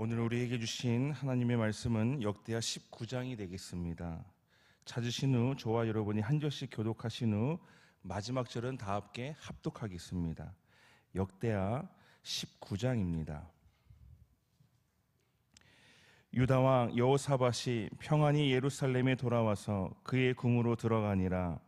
오늘 우리에게 주신 하나님의 말씀은 역대하 19장이 되겠습니다. 찾으신 후 저와 여러분이 한 절씩 교독하신 후 마지막 절은 다 함께 합독하겠습니다. 역대하 19장입니다. 유다 왕 여호사밧이 평안히 예루살렘에 돌아와서 그의 궁으로 들어가니라.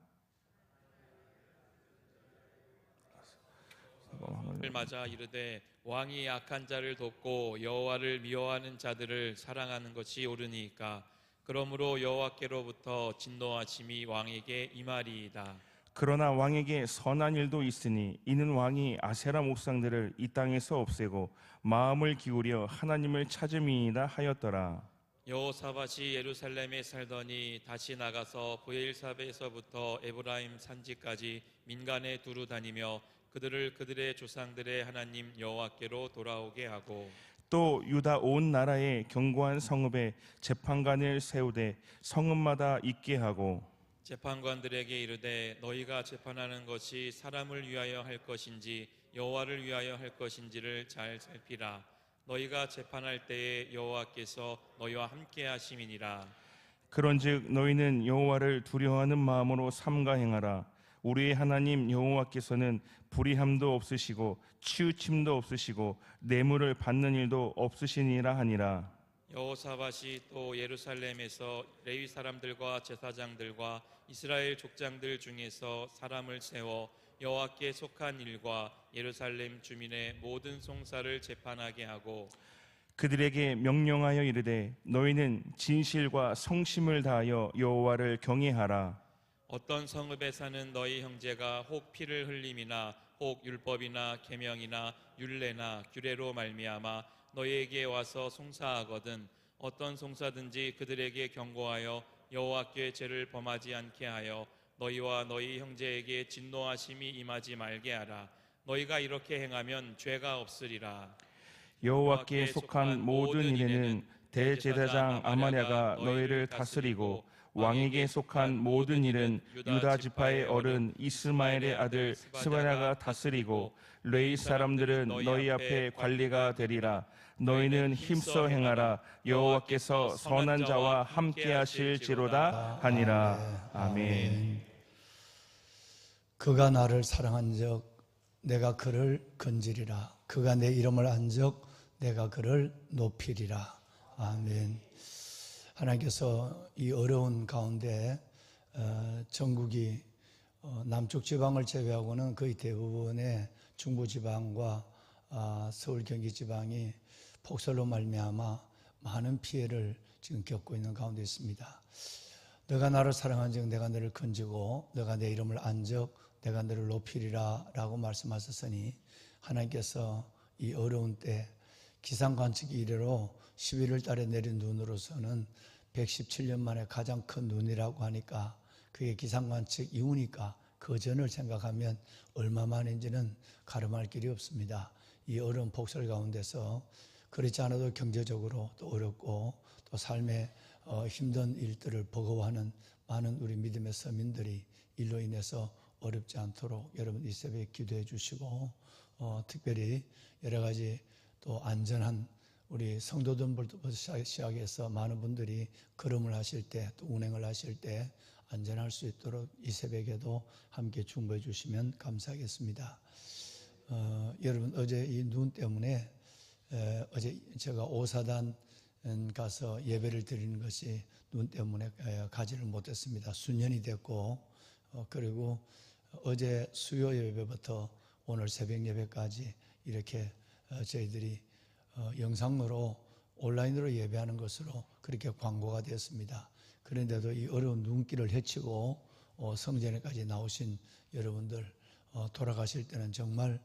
를 맞아 이르되 왕이 약한 자를 돕고 여호와를 미워하는 자들을 사랑하는 것이 옳으니까 그러므로 여호와께로부터 진노하심이 왕에게 임하리이다. 그러나 왕에게 선한 일도 있으니 이는 왕이 아세라 목상들을 이 땅에서 없애고 마음을 기울여 하나님을 찾음이이다 하였더라. 여호사밧이 예루살렘에 살더니 다시 나가서 브엘사베에서부터 에브라임 산지까지 민간에 두루 다니며 그들을 그들의 조상들의 하나님 여호와께로 돌아오게 하고 또 유다 온 나라의 견고한 성읍에 재판관을 세우되 성읍마다 있게 하고 재판관들에게 이르되 너희가 재판하는 것이 사람을 위하여 할 것인지 여호와를 위하여 할 것인지를 잘 살피라. 너희가 재판할 때에 여호와께서 너희와 함께 하심이니라. 그런즉 너희는 여호와를 두려워하는 마음으로 삼가 행하라. 우리의 하나님 여호와께서는 불의함도 없으시고 치우침도 없으시고 뇌물을 받는 일도 없으시니라 하니라. 여호사밧이 또 예루살렘에서 레위 사람들과 제사장들과 이스라엘 족장들 중에서 사람을 세워 여호와께 속한 일과 예루살렘 주민의 모든 송사를 재판하게 하고 그들에게 명령하여 이르되 너희는 진실과 성심을 다하여 여호와를 경외하라. 어떤 성읍에 사는 너희 형제가 혹 피를 흘림이나 혹 율법이나 계명이나 율례나 규례로 말미암아 너희에게 와서 송사하거든 어떤 송사든지 그들에게 경고하여 여호와께 죄를 범하지 않게 하여 너희와 너희 형제에게 진노하심이 임하지 말게 하라. 너희가 이렇게 행하면 죄가 없으리라. 여호와께 속한 모든 일에는 대제사장 아마랴가 너희를 다스리고 왕에게 속한 모든 일은 유다 지파의 어른 이스마엘의 아들 스바냐가 다스리고 레위 사람들은 너희 앞에 관리가 되리라. 너희는 힘써 행하라. 여호와께서 선한 자와 함께 하실지로다 하니라. 아멘. 그가 나를 사랑한즉 내가 그를 건지리라. 그가 내 이름을 안즉 내가 그를 높이리라. 아멘. 하나님께서 이 어려운 가운데 전국이 남쪽 지방을 제외하고는 거의 대부분의 중부 지방과 서울 경기 지방이 폭설로 말미암아 많은 피해를 지금 겪고 있는 가운데 있습니다. 너가 나를 사랑한즉 내가 너를 건지고 너가 내 이름을 안즉 내가 너를 높이리라 라고 말씀하셨으니 하나님께서 이 어려운 때 기상관측 이래로 11월 달에 내린 눈으로서는 117년 만에 가장 큰 눈이라고 하니까 그게 기상관측 이후니까 그 전을 생각하면 얼마만인지는 가늠할 길이 없습니다. 이 어려운 폭설 가운데서 그렇지 않아도 경제적으로 또 어렵고 또 삶의 힘든 일들을 버거워하는 많은 우리 믿음의 서민들이 일로 인해서 어렵지 않도록 여러분 이 새벽에 기도해 주시고 특별히 여러 가지 또 안전한 우리 성도들부터 시작해서 많은 분들이 걸음을 하실 때 또 운행을 하실 때 안전할 수 있도록 이 새벽에도 함께 중보해 주시면 감사하겠습니다. 여러분 어제 이 눈 때문에 어제 제가 오사단 가서 예배를 드리는 것이 눈 때문에 가지를 못했습니다. 수년이 됐고 그리고 어제 수요 예배부터 오늘 새벽 예배까지 이렇게 저희들이 영상으로 온라인으로 예배하는 것으로 그렇게 광고가 되었습니다. 그런데도 이 어려운 눈길을 헤치고 성전에까지 나오신 여러분들 돌아가실 때는 정말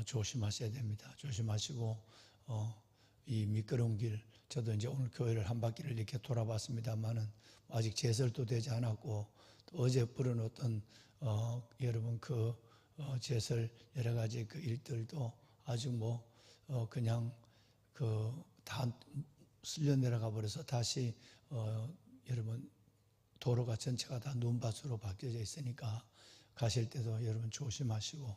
조심하셔야 됩니다. 조심하시고 이 미끄러운 길 저도 이제 오늘 교회를 한 바퀴를 이렇게 돌아봤습니다만은 아직 제설도 되지 않았고 또 어제 불어넣었던 여러분 그 제설 여러 가지 그 일들도 아직 그냥 다 쓸려 내려가 버려서 다시 여러분 도로가 전체가 다 눈밭으로 바뀌어져 있으니까 가실 때도 여러분 조심하시고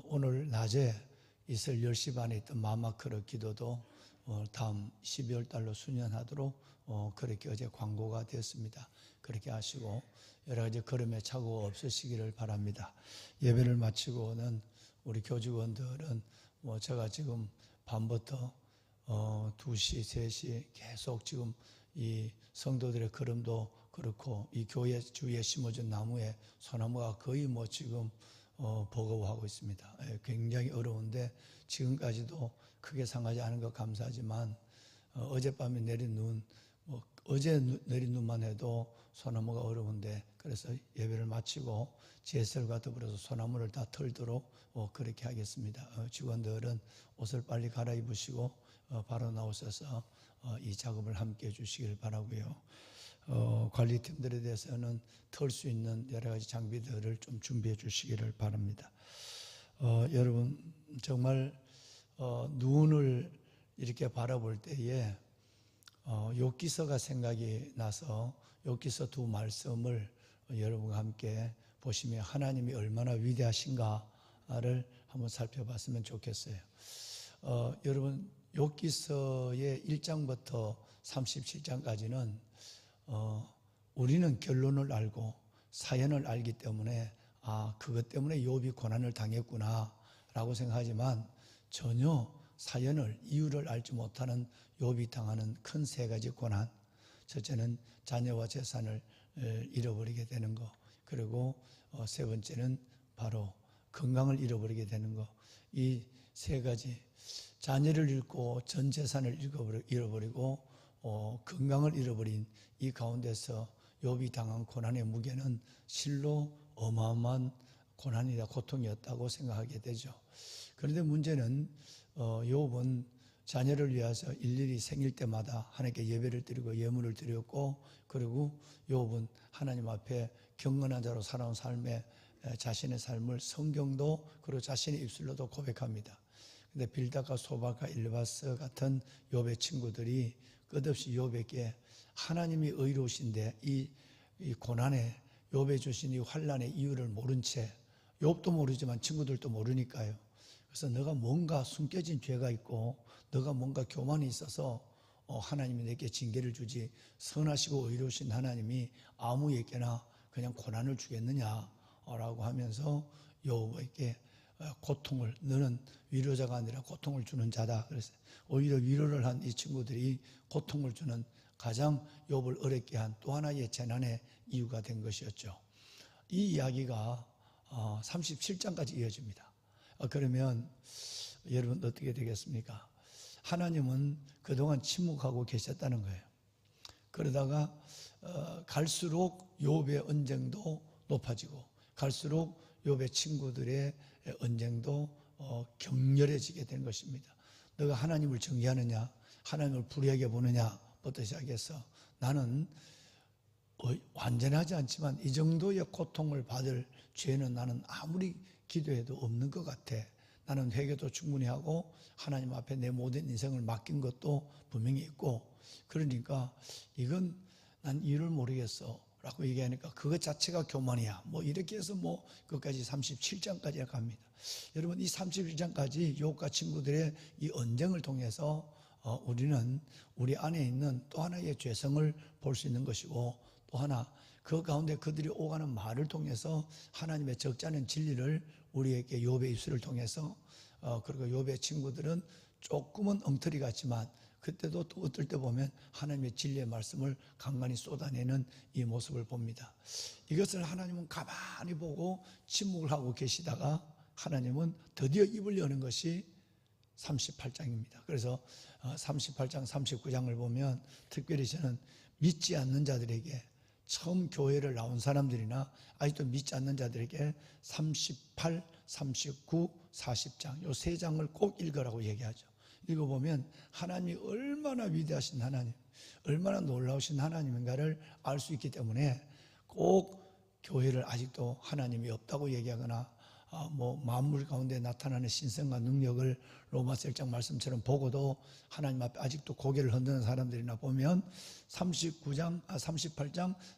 오늘 낮에 있을 10시 반에 있던 마마크르 기도도 다음 12월 달로 수년하도록 그렇게 어제 광고가 되었습니다. 그렇게 하시고 여러 가지 걸음에 착오가 없으시기를 바랍니다. 예배를 마치고는 우리 교직원들은 제가 지금 밤부터 2시, 3시 계속 지금 이 성도들의 걸음도 그렇고 이 교회 주위에 심어준 나무에 소나무가 거의 지금 버거워하고 있습니다. 굉장히 어려운데 지금까지도 크게 상하지 않은 것 감사하지만 어젯밤에 내린 눈, 어제 내린 눈만 해도 소나무가 어려운데 그래서 예배를 마치고 제설과 더불어서 소나무를 다 털도록 그렇게 하겠습니다. 직원들은 옷을 빨리 갈아입으시고 바로 나오셔서 이 작업을 함께 해주시길 바라고요. 관리팀들에 대해서는 털 수 있는 여러 가지 장비들을 좀 준비해 주시기를 바랍니다. 여러분 정말 눈을 이렇게 바라볼 때에 욥기서가 생각이 나서 욥기서 두 말씀을 여러분과 함께 보시며 하나님이 얼마나 위대하신가를 한번 살펴봤으면 좋겠어요. 여러분 욥기서의 1장부터 37장까지는 우리는 결론을 알고 사연을 알기 때문에 그것 때문에 욥이 고난을 당했구나 라고 생각하지만 전혀 사연을 이유를 알지 못하는 욥이 당하는 큰 세 가지 고난. 첫째는 자녀와 재산을 잃어버리게 되는 것. 그리고 세 번째는 바로 건강을 잃어버리게 되는 것. 이 세 가지 자녀를 잃고 전 재산을 잃어버리고 건강을 잃어버린 이 가운데서 욥이 당한 고난의 무게는 실로 어마어마한 고난이다, 고통이었다고 생각하게 되죠. 그런데 문제는 욥은 자녀를 위해서 일일이 생일 때마다 하나님께 예배를 드리고 예물을 드렸고, 그리고 욥은 하나님 앞에 경건한 자로 살아온 삶에 자신의 삶을 성경도 그리고 자신의 입술로도 고백합니다. 근데 빌닷과 소박과 일바스 같은 욥의 친구들이 끝없이 욥에게 하나님이 의로우신데 이 고난에 욥에 주신 이 환난의 이유를 모른 채, 욥도 모르지만 친구들도 모르니까요. 그래서 너가 뭔가 숨겨진 죄가 있고 너가 뭔가 교만이 있어서 하나님이 내게 징계를 주지, 선하시고 의로우신 하나님이 아무에게나 그냥 고난을 주겠느냐라고 하면서 욥에게 고통을, 너는 위로자가 아니라 고통을 주는 자다. 그래서 오히려 위로를 한 이 친구들이 고통을 주는 가장 욥을 어렵게 한 또 하나의 재난의 이유가 된 것이었죠. 이 이야기가 37장까지 이어집니다. 그러면 여러분 어떻게 되겠습니까? 하나님은 그동안 침묵하고 계셨다는 거예요. 그러다가 갈수록 욥의 언쟁도 높아지고 갈수록 욥의 친구들의 언쟁도 격렬해지게 된 것입니다. 너가 하나님을 정의하느냐, 하나님을 불의하게 보느냐부터 시작해서 나는 완전하지 않지만 이 정도의 고통을 받을 죄는 나는 아무리 기도해도 없는 것 같아. 나는 회개도 충분히 하고 하나님 앞에 내 모든 인생을 맡긴 것도 분명히 있고, 그러니까 이건 난 이유를 모르겠어 라고 얘기하니까 그것 자체가 교만이야. 이렇게 해서 그것까지 37장까지 갑니다. 여러분 이 37장까지 욥과 친구들의 이 언쟁을 통해서 우리는 우리 안에 있는 또 하나의 죄성을 볼 수 있는 것이고, 또 하나 그 가운데 그들이 오가는 말을 통해서 하나님의 적지 않은 진리를 우리에게 욥의 입술을 통해서, 그리고 욥의 친구들은 조금은 엉터리 같지만 그때도 또 어떨 때 보면 하나님의 진리의 말씀을 간간히 쏟아내는 이 모습을 봅니다. 이것을 하나님은 가만히 보고 침묵을 하고 계시다가 하나님은 드디어 입을 여는 것이 38장입니다. 그래서 38장, 39장을 보면 특별히 저는 믿지 않는 자들에게, 처음 교회를 나온 사람들이나 아직도 믿지 않는 자들에게 38, 39, 40장 이 세 장을 꼭 읽으라고 얘기하죠. 읽어보면 하나님이 얼마나 위대하신 하나님, 얼마나 놀라우신 하나님인가를 알 수 있기 때문에 꼭 교회를 아직도 하나님이 없다고 얘기하거나 만물 가운데 나타나는 신성과 능력을 로마서 1장 말씀처럼 보고도 하나님 앞에 아직도 고개를 흔드는 사람들이나 보면 38장,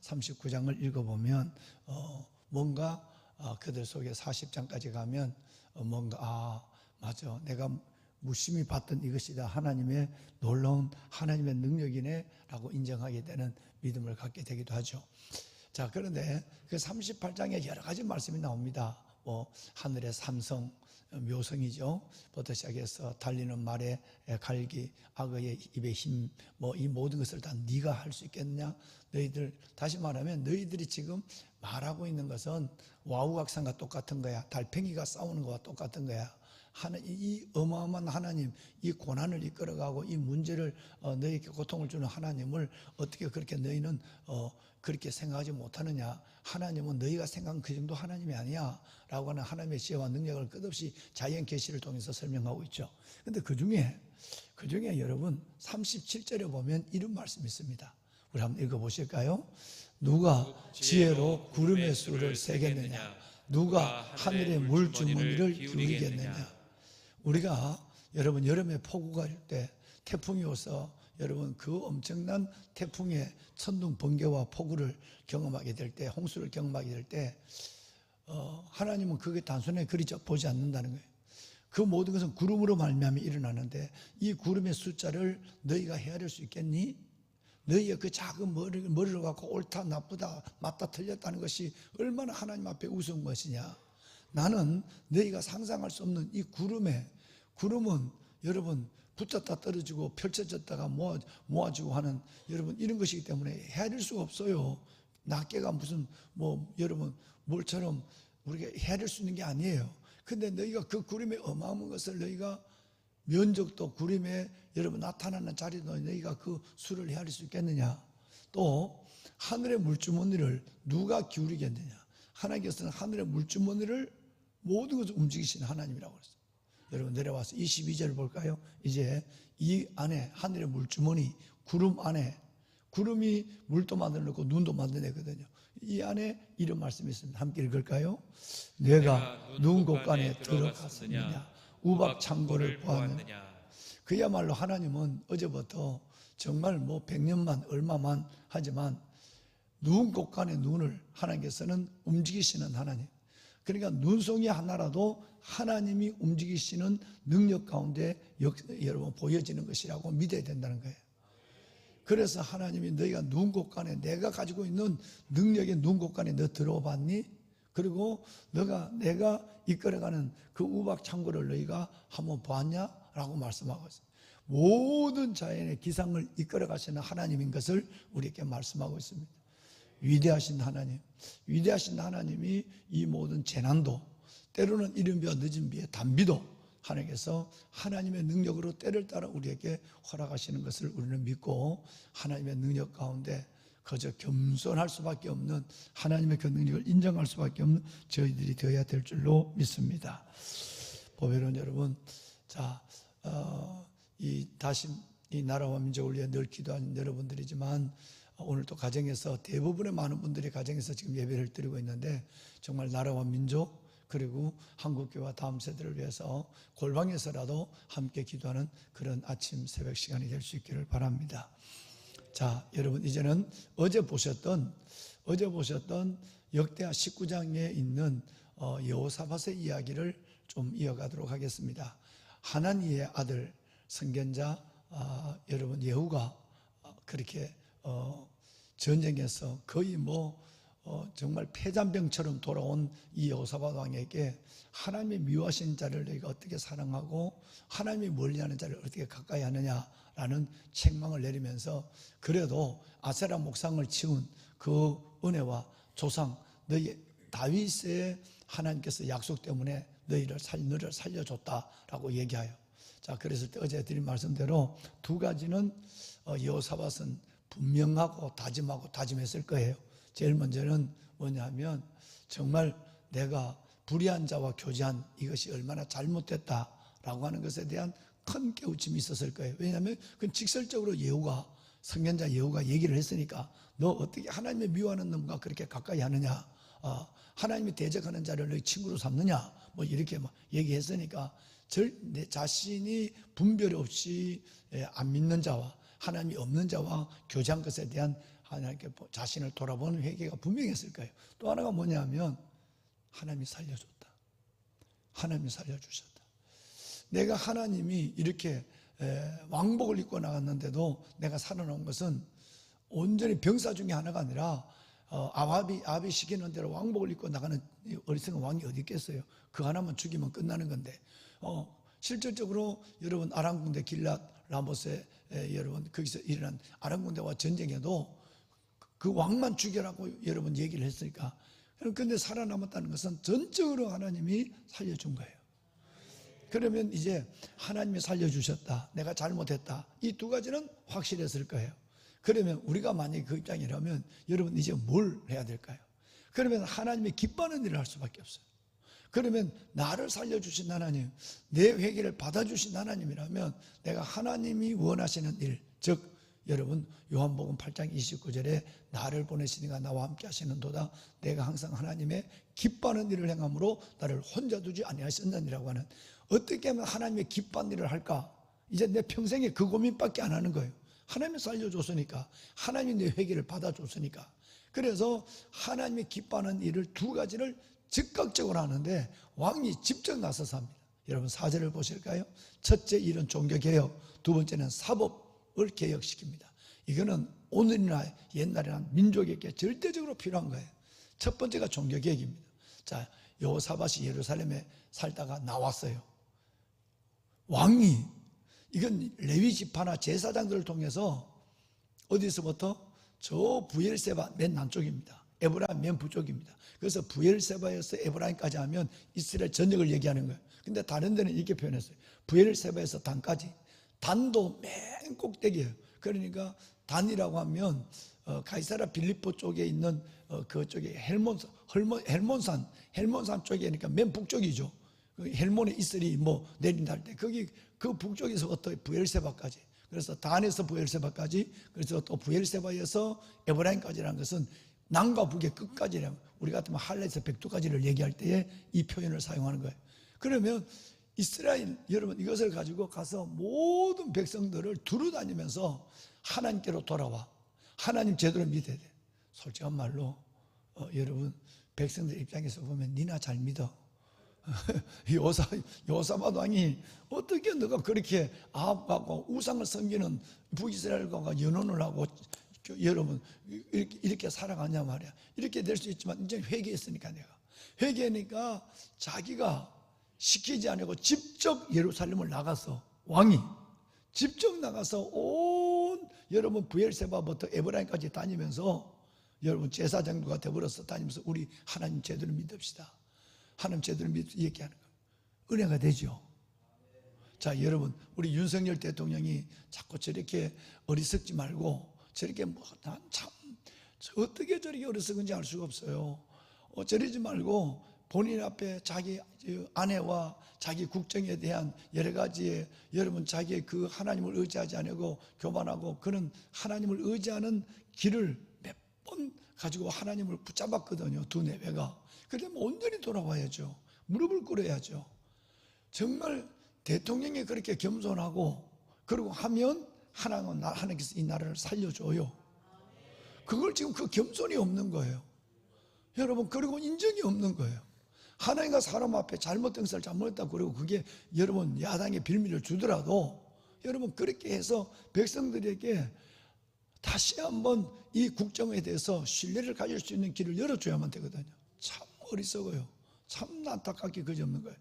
39장을 읽어보면 뭔가 그들 속에 40장까지 가면 뭔가 맞아, 내가 무심히 봤던 이것이다. 하나님의 놀라운 하나님의 능력이네라고 인정하게 되는 믿음을 갖게 되기도 하죠. 자, 그런데 그 38장에 여러 가지 말씀이 나옵니다. 하늘의 삼성, 묘성이죠. 부터 시작해서 달리는 말의 갈기, 악어의 입의 힘, 이 모든 것을 다 네가 할 수 있겠느냐? 너희들, 다시 말하면 너희들이 지금 말하고 있는 것은 와우각상과 똑같은 거야. 달팽이가 싸우는 거와 똑같은 거야. 이 어마어마한 하나님, 이 고난을 이끌어가고 이 문제를 너희에게 고통을 주는 하나님을 어떻게 그렇게 너희는 그렇게 생각하지 못하느냐? 하나님은 너희가 생각한 그 정도 하나님이 아니야 라고 하는 하나님의 지혜와 능력을 끝없이 자연 계시를 통해서 설명하고 있죠. 근데 그 중에 여러분 37절에 보면 이런 말씀이 있습니다. 우리 한번 읽어보실까요? 누가 지혜로 구름의 수를 세겠느냐? 누가 하늘의 물주머니를 기울이겠느냐? 우리가 여러분 여름에 폭우가 올 때 태풍이 와서 여러분 그 엄청난 태풍의 천둥 번개와 폭우를 경험하게 될 때, 홍수를 경험하게 될 때 하나님은 그게 단순히 그리 보지 않는다는 거예요. 그 모든 것은 구름으로 말미암아 일어나는데 이 구름의 숫자를 너희가 헤아릴 수 있겠니? 너희의 그 작은 머리를 갖고 옳다 나쁘다 맞다 틀렸다는 것이 얼마나 하나님 앞에 우스운 것이냐. 나는 너희가 상상할 수 없는 이 구름은 여러분 붙었다 떨어지고 펼쳐졌다가 모아지고 하는 여러분 이런 것이기 때문에 헤아릴 수가 없어요. 낱개가 무슨 여러분 뭘처럼 우리가 헤아릴 수 있는 게 아니에요. 근데 너희가 그 구름의 어마어마한 것을 너희가 면적도 구름에 여러분 나타나는 자리도 너희가 그 수를 헤아릴 수 있겠느냐? 또 하늘의 물주머니를 누가 기울이겠느냐? 하나님께서는 하늘의 물주머니를 모든 것을 움직이시는 하나님이라고 그랬어요. 여러분 내려와서 22절을 볼까요? 이제 이 안에 하늘의 물주머니 구름 안에 구름이 물도 만들어놓고 눈도 만들어내거든요. 이 안에 이런 말씀이 있습니다. 함께 읽을까요? 내가 누운 곳간에 들어갔느냐 우박 창고를 보았느냐. 그야말로 하나님은 어제부터 정말 100년만 얼마만 하지만 누운 곳간의 눈을 하나님께서는 움직이시는 하나님. 그러니까 눈송이 하나라도 하나님이 움직이시는 능력 가운데 여러분 보여지는 것이라고 믿어야 된다는 거예요. 그래서 하나님이 너희가 누운 곳간에 내가 가지고 있는 능력의 누운 곳간에 너 들어봤니? 그리고 내가 이끌어가는 그 우박 창고를 너희가 한번 보았냐? 라고 말씀하고 있습니다. 모든 자연의 기상을 이끌어 가시는 하나님인 것을 우리에게 말씀하고 있습니다. 위대하신 하나님이 이 모든 재난도 때로는 이른 비와 늦은 비의 단비도 하나님께서 하나님의 능력으로 때를 따라 우리에게 허락하시는 것을 우리는 믿고 하나님의 능력 가운데 그저 겸손할 수밖에 없는 하나님의 그 능력을 인정할 수밖에 없는 저희들이 되어야 될 줄로 믿습니다. 보배로운 여러분, 이 나라와 민족을 위해 늘 기도하는 여러분들이지만 오늘도 가정에서 대부분의 많은 분들이 가정에서 지금 예배를 드리고 있는데 정말 나라와 민족 그리고 한국교회와 다음 세대를 위해서 골방에서라도 함께 기도하는 그런 아침 새벽 시간이 될 수 있기를 바랍니다. 자, 여러분 이제는 어제 보셨던 역대하 19장에 있는 여호사밧의 이야기를 좀 이어가도록 하겠습니다. 하나니의 아들 선견자 여러분 예후가 그렇게 전쟁에서 거의 정말 폐잔병처럼 돌아온 이 여호사밧 왕에게 하나님의 미워하신 자를 너희가 어떻게 사랑하고 하나님이 멀리하는 자를 어떻게 가까이 하느냐라는 책망을 내리면서 그래도 아세라 목상을 치운 그 은혜와 조상 너희 다윗의 하나님께서 약속 때문에 너희를 살려줬다라고 얘기하여 자 그랬을 때 어제 드린 말씀대로 두 가지는 여호사밧은 분명하고 다짐했을 거예요. 제일 먼저는 뭐냐면 정말 내가 불의한 자와 교제한 이것이 얼마나 잘못됐다라고 하는 것에 대한 큰 깨우침이 있었을 거예요. 왜냐하면 그건 직설적으로 선견자 예후가 얘기를 했으니까 너 어떻게 하나님의 미워하는 놈과 그렇게 가까이 하느냐, 하나님이 대적하는 자를 너희 친구로 삼느냐 이렇게 얘기했으니까 내 자신이 분별 없이 안 믿는 자와 하나님이 없는 자와 교제한 것에 대한 하나님께 자신을 돌아보는 회개가 분명했을 거예요. 또 하나가 뭐냐면 하나님이 살려줬다. 하나님이 살려주셨다. 내가 하나님이 이렇게 왕복을 입고 나갔는데도 내가 살아남은 것은 온전히 병사 중에 하나가 아니라 아합이 시키는 대로 왕복을 입고 나가는 어리석은 왕이 어디 있겠어요? 그 하나만 죽이면 끝나는 건데 실질적으로 여러분 아람 군대 길랏 라모스에 여러분 거기서 일어난 아람 군대와 전쟁에도 그 왕만 죽여라고 여러분 얘기를 했으니까, 그런데 살아남았다는 것은 전적으로 하나님이 살려준 거예요. 그러면 이제 하나님이 살려주셨다, 내가 잘못했다, 이 두 가지는 확실했을 거예요. 그러면 우리가 만약에 그 입장이라면 여러분 이제 뭘 해야 될까요? 그러면 하나님이 기뻐하는 일을 할 수밖에 없어요. 그러면 나를 살려주신 하나님, 내 회개를 받아주신 하나님이라면 내가 하나님이 원하시는 일, 즉 여러분 요한복음 8장 29절에 나를 보내시니가 나와 함께 하시는도다, 내가 항상 하나님의 기뻐하는 일을 행함으로 나를 혼자 두지 아니하셨느니라고 하는, 어떻게 하면 하나님의 기뻐하는 일을 할까? 이제 내 평생에 그 고민밖에 안 하는 거예요. 하나님이 살려줬으니까, 하나님이 내 회개를 받아줬으니까. 그래서 하나님이 기뻐하는 일을 두 가지를 즉각적으로 하는데 왕이 직접 나서서 합니다. 여러분 4절을 보실까요? 첫째 일은 종교개혁, 두 번째는 사법을 개혁시킵니다. 이거는 오늘이나 옛날이나 민족에게 절대적으로 필요한 거예요. 첫 번째가 종교개혁입니다. 자, 여호사밧이 예루살렘에 살다가 나왔어요. 왕이, 이건 레위 지파나 제사장들을 통해서 어디서부터? 저 부엘세바 맨 남쪽입니다. 에브라임 맨 북쪽입니다. 그래서 부엘세바에서 에브라임까지 하면 이스라엘 전역을 얘기하는 거예요. 근데 다른 데는 이렇게 표현했어요. 부엘세바에서 단까지. 단도 맨 꼭대기예요. 그러니까 단이라고 하면 가이사라 빌립보 쪽에 있는 그쪽에 헬몬산 쪽이니까 맨 북쪽이죠. 헬몬의 이슬이 뭐 내린다 할 때 거기 그 북쪽에서부터 부엘세바까지. 그래서 단에서 부엘세바까지, 그래서 또 부엘세바에서 에브라임까지라는 것은 남과 북의 끝까지라고, 우리 같으면 할레에서 백두까지를 얘기할 때에 이 표현을 사용하는 거예요. 그러면 이스라엘 여러분 이것을 가지고 가서 모든 백성들을 두루다니면서 하나님께로 돌아와, 하나님 제대로 믿어야 돼. 솔직한 말로 여러분 백성들 입장에서 보면 니나 잘 믿어. 여호사밧 왕이 어떻게 너가 그렇게 아합과 우상을 섬기는 북이스라엘과 연혼을 하고 여러분 이렇게 살아가냐 말이야. 이렇게 될 수 있지만 이제 회개했으니까, 내가 회개하니까 자기가 시키지 않고 직접 예루살렘을 나가서, 왕이 직접 나가서 온 여러분 부엘세바부터 에브라임까지 다니면서 여러분 제사장들과 더불어서 다니면서 우리 하나님 제대로 믿읍시다, 하나님 제대로 믿 얘기하는 거예요. 은혜가 되죠. 자, 여러분 우리 윤석열 대통령이 자꾸 저렇게 어리석지 말고 저렇게 난 참 어떻게 저렇게 어리석은지 알 수가 없어요. 저러지 말고 본인 앞에 자기 아내와 자기 국정에 대한 여러 가지의 여러분 자기의 그 하나님을 의지하지 않고 교만하고 그런 하나님을 의지하는 길을 몇 번 가지고 하나님을 붙잡았거든요. 두 내외가. 그러면 온전히 돌아와야죠. 무릎을 꿇어야죠. 정말 대통령이 그렇게 겸손하고 그리고 하면 하나님께서 이 나라를 살려줘요. 그걸 지금 그 겸손이 없는 거예요. 여러분, 그리고 인정이 없는 거예요. 하나님과 사람 앞에 잘못된 것을 잘못했다고 그러고 그게 여러분 야당의 빌미를 주더라도 여러분 그렇게 해서 백성들에게 다시 한번 이 국정에 대해서 신뢰를 가질 수 있는 길을 열어줘야만 되거든요. 참 어리석어요. 참 안타깝게 그지없는 거예요.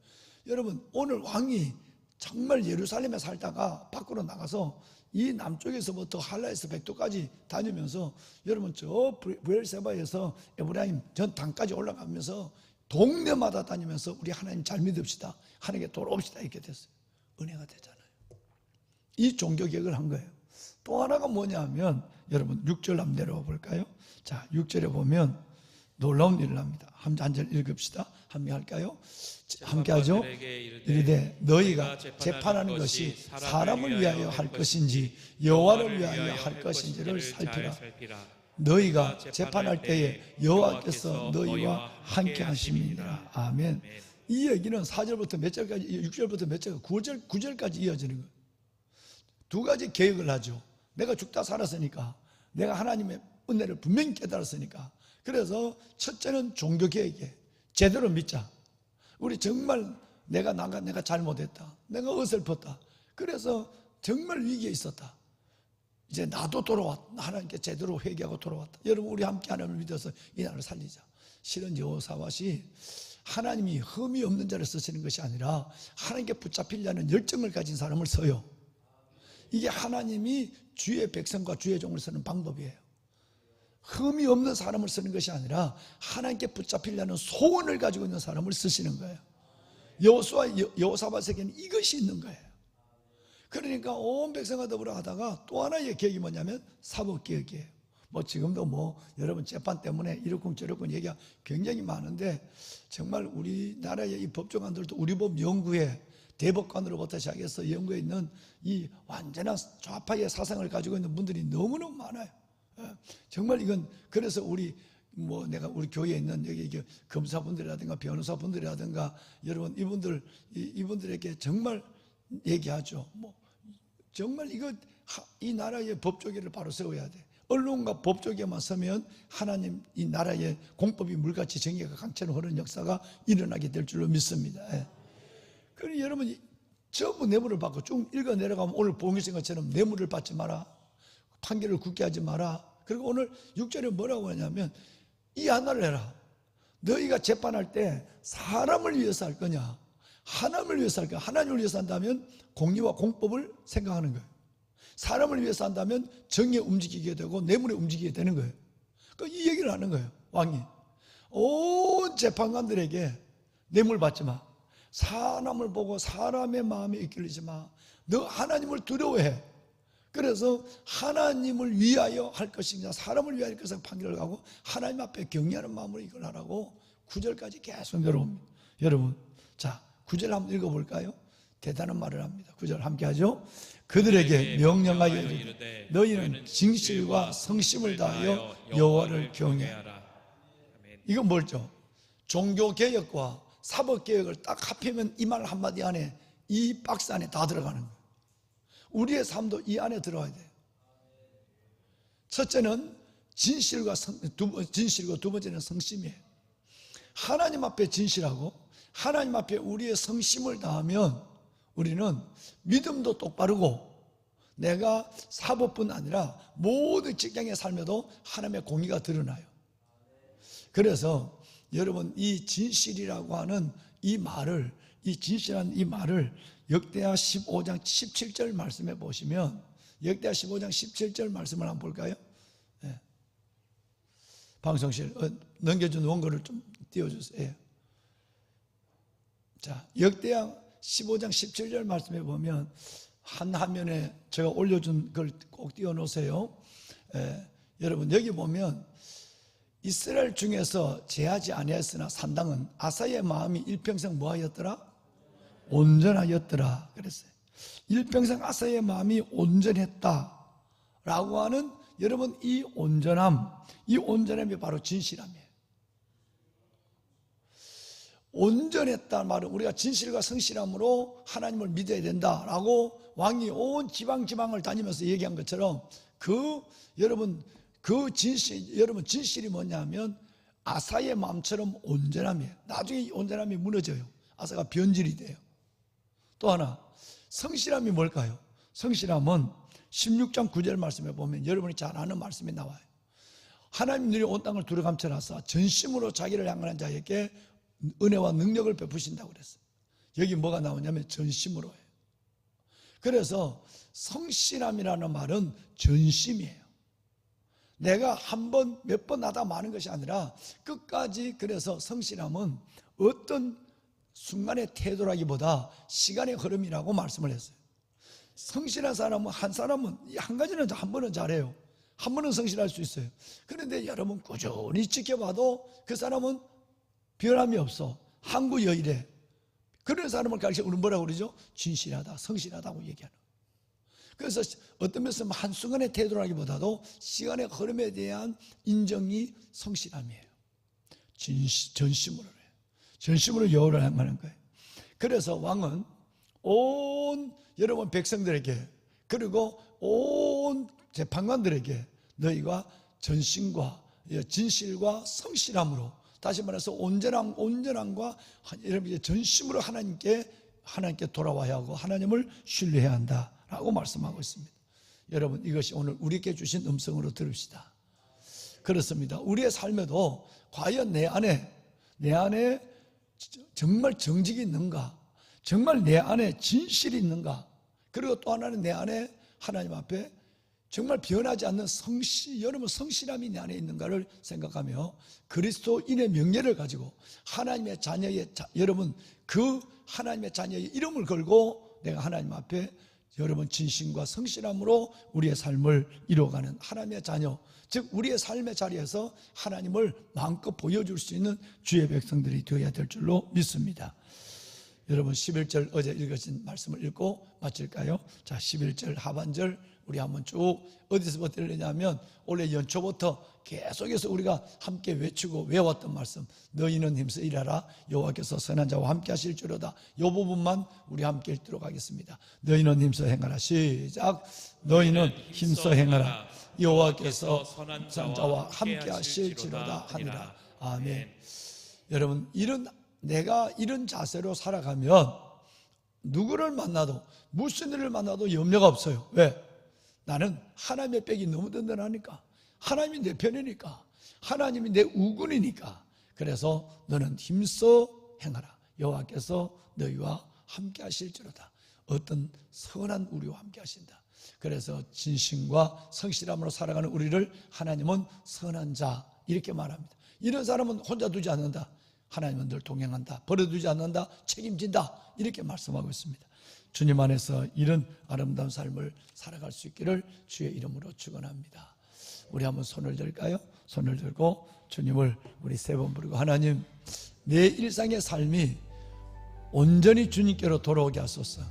여러분 오늘 왕이 정말 예루살렘에 살다가 밖으로 나가서 이 남쪽에서부터 할라에서 백도까지 다니면서 여러분 저 부엘세바에서 에브라임 전 단까지 올라가면서 동네마다 다니면서 우리 하나님 잘 믿읍시다, 하나님께 돌아옵시다 이렇게 됐어요. 은혜가 되잖아요. 이 종교개혁을 한 거예요. 또 하나가 뭐냐면 여러분 6절 한번 내려와 볼까요? 자, 6절에 보면 놀라운 일을 합니다. 한 절 읽읍시다. 함께 할까요? 함께 하죠. 이르되 너희가 재판하는 것이 사람을 위하여 할 것인지 여호와를 위하여 할 것인지를 살피라. 너희가 재판할 때에 여호와께서 너희와 함께 하심이니라. 아멘. 이 얘기는 4절부터 몇 절까지, 6절부터 몇 절, 9절까지 이어지는 거예요. 두 가지 계획을 하죠. 내가 죽다 살았으니까, 내가 하나님의 은혜를 분명히 깨달았으니까. 그래서 첫째는 종교개혁이에요. 제대로 믿자. 우리 정말 내가 잘못했다. 내가 어설펐다. 그래서 정말 위기에 있었다. 이제 나도 돌아왔다. 하나님께 제대로 회개하고 돌아왔다. 여러분, 우리 함께 하나님을 믿어서 이 나라를 살리자. 실은 여호사밧이 하나님이 흠이 없는 자를 쓰시는 것이 아니라 하나님께 붙잡히려는 열정을 가진 사람을 써요. 이게 하나님이 주의 백성과 주의 종을 쓰는 방법이에요. 흠이 없는 사람을 쓰는 것이 아니라 하나님께 붙잡히려는 소원을 가지고 있는 사람을 쓰시는 거예요. 여호사밧에게는 이것이 있는 거예요. 그러니까 온 백성과 더불어 하다가 또 하나의 계획이 뭐냐면 사법개혁이에요. 지금도 여러분 재판 때문에 이렇군 저렇군 얘기가 굉장히 많은데, 정말 우리나라의 이 법조관들도 우리 법 연구에 대법관으로부터 시작해서 연구에 있는 이 완전한 좌파의 사상을 가지고 있는 분들이 너무너무 많아요. 정말 이건, 그래서 우리 교회에 있는 여기 검사분들이라든가 변호사분들이라든가 여러분 이분들에게 정말 얘기하죠. 정말 이 나라의 법조계를 바로 세워야 돼. 언론과 법조계만 서면 하나님 이 나라의 공법이 물같이 정의가 강처럼 흐르는 역사가 일어나게 될 줄로 믿습니다. 그러니 여러분, 전부 뇌물을 받고 쭉 읽어 내려가면 오늘 봉기신 것처럼 뇌물을 받지 마라, 판결을 굳게 하지 마라. 그리고 오늘 6절에 뭐라고 하냐면 이 하나를 해라. 너희가 재판할 때 사람을 위해서 할 거냐, 하나님을 위해서 할 거냐. 하나님을 위해서 한다면 공의와 공법을 생각하는 거예요. 사람을 위해서 한다면 정의에 움직이게 되고 뇌물에 움직이게 되는 거예요. 이 얘기를 하는 거예요. 왕이 온 재판관들에게 뇌물 받지 마, 사람을 보고 사람의 마음에 이끌리지 마, 너 하나님을 두려워해. 그래서 하나님을 위하여 할 것이냐 사람을 위하여 할 것을 판결을 하고 하나님 앞에 경외하는 마음으로 이걸 하라고 9절까지 계속 내려옵니다. 여러분, 자 9절 한번 읽어볼까요? 대단한 말을 합니다. 9절 함께 하죠. 그들에게 명령하여 이르되 너희는 진실과 성심을 다하여 여호와를 경외하라. 이건 뭐죠? 종교개혁과 사법개혁을 딱 합하면 이 말 한마디 안에, 이 박스 안에 다 들어가는 거예요. 우리의 삶도 이 안에 들어와야 돼요. 첫째는 진실과 진실이고 두 번째는 성심이에요. 하나님 앞에 진실하고 하나님 앞에 우리의 성심을 다하면 우리는 믿음도 똑바르고 내가 사법뿐 아니라 모든 직장의 삶에도 하나님의 공의가 드러나요. 그래서 여러분, 이 진실이라고 하는 이 말을, 이 진실한 이 말을 역대하 15장 17절 말씀에 보시면, 역대하 15장 17절 말씀을 한번 볼까요? 네. 방송실 넘겨준 원고를 좀 띄워주세요. 자, 역대하 15장 17절 말씀에 보면 한 화면에 제가 올려준 걸 꼭 띄워놓으세요. 여러분, 여기 보면 이스라엘 중에서 제하지 아니하였으나 산당은 아사의 마음이 일평생 뭐하였더라? 온전하였더라 그랬어요. 일평생 아사의 마음이 온전했다 라고 하는, 여러분, 이 온전함이 바로 진실함이에요. 온전했다 말은 우리가 진실과 성실함으로 하나님을 믿어야 된다라고 왕이 온 지방을 다니면서 얘기한 것처럼 여러분 진실이 뭐냐면 아사의 마음처럼 온전함이에요. 나중에 이 온전함이 무너져요. 아사가 변질이 돼요. 또 하나, 성실함이 뭘까요? 성실함은 16장 9절 말씀에 보면 여러분이 잘 아는 말씀이 나와요. 하나님 눈이 온 땅을 두루감춰놔서 전심으로 자기를 향하는 자에게 은혜와 능력을 베푸신다고 그랬어요. 여기 뭐가 나오냐면 전심으로 해요. 그래서 성실함이라는 말은 전심이에요. 내가 한 번, 몇 번 하다 마는 것이 아니라 끝까지. 그래서 성실함은 어떤 순간의 태도라기보다 시간의 흐름이라고 말씀을 했어요. 성실한 사람은, 한 가지는 한 번은 잘해요. 한 번은 성실할 수 있어요. 그런데 여러분 꾸준히 지켜봐도 그 사람은 변함이 없어. 항구여일해. 그런 사람을 가르쳐 우리는 뭐라고 그러죠? 진실하다, 성실하다고 얘기하는. 그래서 어떤 면에서 한순간의 태도라기보다도 시간의 흐름에 대한 인정이 성실함이에요. 전심으로 해요. 전심으로 여호와를 향하는 거예요. 그래서 왕은 온 여러분 백성들에게, 그리고 온 재판관들에게 너희가 전심과 진실과 성실함으로 다시 말해서 온전함과 여러분 이제 전심으로 하나님께 돌아와야 하고 하나님을 신뢰해야 한다라고 말씀하고 있습니다. 여러분, 이것이 오늘 우리에게 주신 음성으로 들읍시다. 그렇습니다. 우리의 삶에도 과연 내 안에 정말 정직이 있는가? 정말 내 안에 진실이 있는가? 그리고 또 하나는 내 안에 하나님 앞에 정말 변하지 않는 여러분 성실함이 내 안에 있는가를 생각하며 그리스도인의 명예를 가지고 하나님의 자녀의 여러분 그 하나님의 자녀의 이름을 걸고 내가 하나님 앞에 여러분 진심과 성실함으로 우리의 삶을 이루어가는 하나님의 자녀, 즉 우리의 삶의 자리에서 하나님을 마음껏 보여줄 수 있는 주의 백성들이 되어야 될 줄로 믿습니다. 여러분 11절 어제 읽으신 말씀을 읽고 마칠까요? 자, 11절 하반절 우리 한번 쭉 어디서부터 읽느냐면 올해 연초부터 계속해서 우리가 함께 외치고 외웠던 말씀, 너희는 힘써 일하라 여호와께서 선한 자와 함께 하실 줄로다. 이 부분만 우리 함께 읽도록 하겠습니다. 너희는 힘써 행하라. 시작. 너희는 힘써 행하라 여호와께서 선한 자와 함께 하실 줄로다 하니라. 아멘. 여러분, 내가 이런 자세로 살아가면 누구를 만나도 무슨 일을 만나도 염려가 없어요. 왜? 나는 하나님의 백이 너무 든든하니까, 하나님이 내 편이니까, 하나님이 내 우군이니까. 그래서 너는 힘써 행하라 여호와께서 너희와 함께 하실 줄로다. 어떤 선한 우리와 함께 하신다. 그래서 진심과 성실함으로 살아가는 우리를 하나님은 선한 자 이렇게 말합니다. 이런 사람은 혼자 두지 않는다. 하나님은 늘 동행한다. 버려두지 않는다. 책임진다. 이렇게 말씀하고 있습니다. 주님 안에서 이런 아름다운 삶을 살아갈 수 있기를 주의 이름으로 축원합니다. 우리 한번 손을 들까요? 손을 들고 주님을 우리 세 번 부르고, 하나님, 내 일상의 삶이 온전히 주님께로 돌아오게 하소서.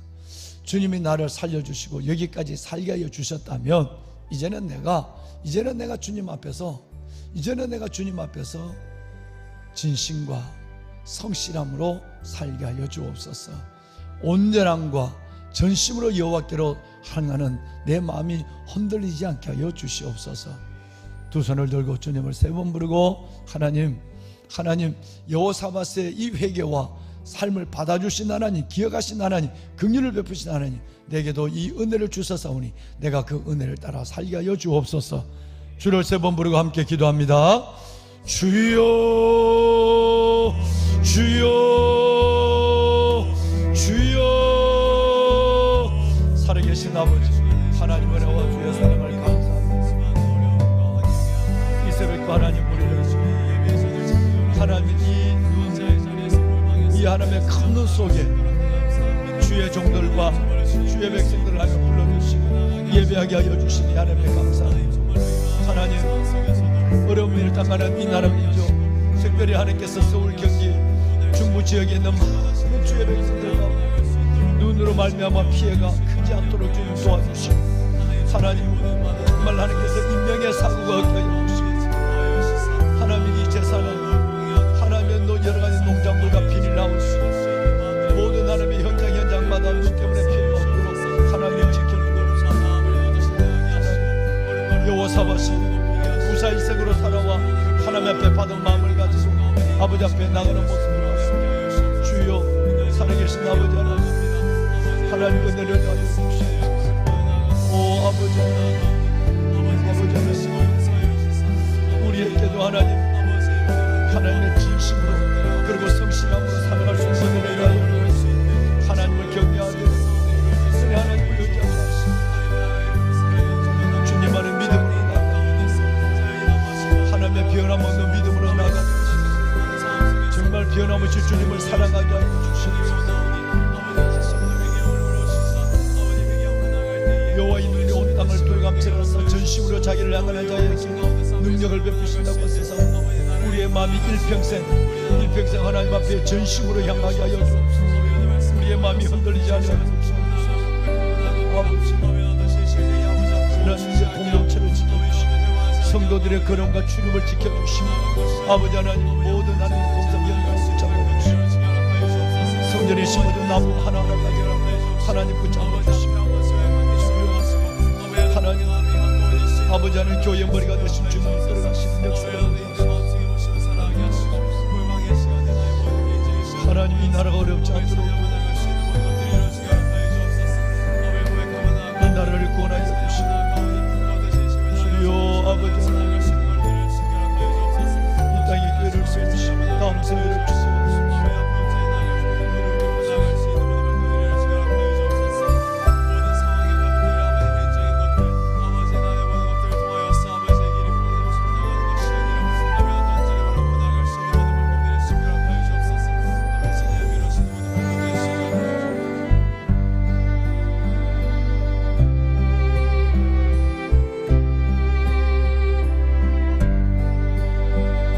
주님이 나를 살려주시고 여기까지 살게 하여 주셨다면 이제는 내가 주님 앞에서 진심과 성실함으로 살게 하여 주옵소서. 온전함과 전심으로 여호와께로 향하는 내 마음이 흔들리지 않게 하여 주시옵소서. 두 손을 들고 주님을 세 번 부르고, 하나님 여호사밧의 이 회개와 삶을 받아주신 하나님, 기억하신 하나님, 긍휼을 베푸신 하나님, 내게도 이 은혜를 주셨사오니 내가 그 은혜를 따라 살게 하여 주옵소서. 주를 세 번 부르고 함께 기도합니다. 주여 주여 주여. 살아계신 아버지 하나님, 은혜와 주의 사랑을 감사합니다. 이 새벽도 하나님 우리를 하나님 이 하나님의 큰 눈 속에 주의 종들과 주의 백성들을 하여 불러주시고 예배하게 하여 주시니 하나님의 감사합니다. 하나님, 어려움을 당하는 이 나라 민족, 특별히 하나님께서 서울, 경기, 중부 지역에 있는 많은 주의 백성들과 눈으로 말미암아 피해가 크지 않도록 주님 도와주시고, 하나님 정말 하나님께서 인명의 사고가 없게 하여 주시고, 하나님 이 재산은 하나님의 여러 가지 농작물과 비닐하우스 모든 하나님의 현장마다 눈 때문에 피해가 없도록 하나님 지켜주옵소서. 여호사밧이 무사일생으로 살아와 하나님 앞에 받은 마음을 가지고 아버지 앞에 나가는 모습을 봤습니다. 주여, 살아계신 아버지 하나님 은혜를 하여 주시옵소서. 오 아버지 하나님, 우리에게도 하나님의 진심으로 그리고 성실함으로 살아갈 수 있는 은혜를 하여 주시옵소서. 하나님을 경외하되 은혜 하나님을 의지하게 하시고 주님 안에 믿음으로 하나님의 변함없는 믿음으로 나가는 정말 변함없이 주님을 사랑하게 하여 주시옵소서. 여호와의 눈이 온 땅을 돌감치라서 전심으로 자기를 향하는 자에게 능력을 베푸신다고 하셔서 우리의 마음이 일평생 하나님 앞에 전심으로 향하게 하여 주옵소서. 우리의 마음이 흔들리지 않게 하여 주옵소서. 아버지 하나님의 공동체를 지켜주시고 성도들의 걸음과 출입을 지켜주시고 아버지 하나님 모든 하나님의 공성 연단을 붙잡아 주시고 성전에 심어둔 나무 하나하나까지 하나님 붙잡아 주시고 하나님 아버지 하나님 교회의 머리가 되신 주님을 끌어가시는 역사를 나라가 어렵지 않도록